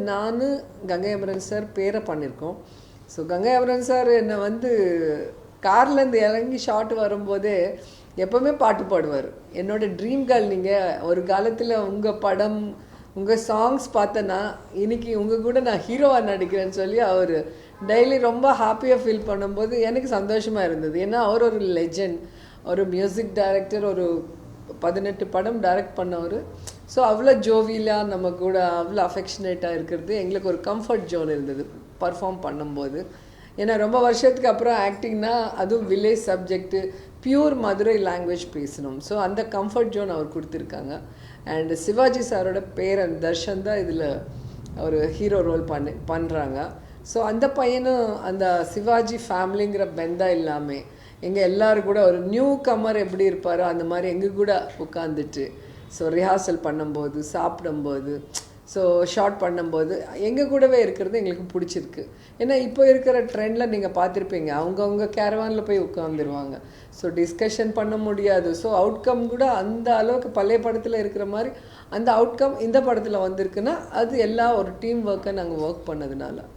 நானு கங்கை அமரன் சார் பேரை பண்ணியிருக்கோம். ஸோ கங்கை அமரன் சார் என்னை வந்து கார்லேருந்து இறங்கி ஷாட் வரும்போதே எப்போவுமே பாட்டு பாடுவார். என்னோட ட்ரீம் கேர்ள் நீங்கள். ஒரு காலத்தில் உங்கள் படம் உங்கள் சாங்ஸ் பார்த்தேன்னா இன்னைக்கு உங்கள் கூட நான் ஹீரோவாக நடிக்கிறேன்னு சொல்லி அவர் டெய்லி ரொம்ப ஹாப்பியாக ஃபீல் பண்ணும்போது எனக்கு சந்தோஷமாக இருந்தது. ஏன்னா அவர் ஒரு லெஜெண்ட், ஒரு மியூசிக் டைரக்டர், ஒரு 18 படம் டைரக்ட் பண்ணவர். ஸோ அவ்வளோ ஜோவியலாக நம்ம கூட அவ்வளோ அஃபெக்ஷனேட்டாக இருக்கிறது எங்களுக்கு ஒரு கம்ஃபர்ட் ஜோன் இருந்தது பர்ஃபார்ம் பண்ணும்போது. ஏன்னா ரொம்ப வருஷத்துக்கு அப்புறம் ஆக்டிங்னா அதுவும் village subject, pure Madurai language பேசணும். ஸோ அந்த கம்ஃபர்ட் ஜோன் அவர் கொடுத்துருக்காங்க. அண்ட் சிவாஜி சாரோட பேரன் தர்ஷன் தான் இதில் ஒரு ஹீரோ ரோல் பண்ணுறாங்க. ஸோ அந்த பையனும் அந்த சிவாஜி ஃபேமிலிங்கிற பெந்தா இல்லாமல் எங்கள் எல்லோரும் கூட ஒரு நியூ கம்மர் எப்படி இருப்பாரோ அந்த மாதிரி எங்கள் கூட உட்காந்துட்டு ஸோ ரிஹார்சல் பண்ணும்போது, சாப்பிடும்போது, ஸோ ஷார்ட் பண்ணும்போது எங்கள் கூடவே இருக்கிறது எங்களுக்கு பிடிச்சிருக்கு. ஏன்னா இப்போ இருக்கிற ட்ரெண்டில் நீங்கள் பார்த்துருப்பீங்க, அவங்கவுங்க கேரவானில் போய் உட்காந்துருவாங்க. ஸோ டிஸ்கஷன் பண்ண முடியாது. ஸோ அவுட்கம் கூட அந்த அளவுக்கு பழைய படத்தில் இருக்கிற மாதிரி அந்த அவுட்கம் இந்த படத்தில் வந்திருக்குன்னா அது எல்லா ஒரு டீம் ஒர்க்கை நாங்கள் ஒர்க் பண்ணதுனால.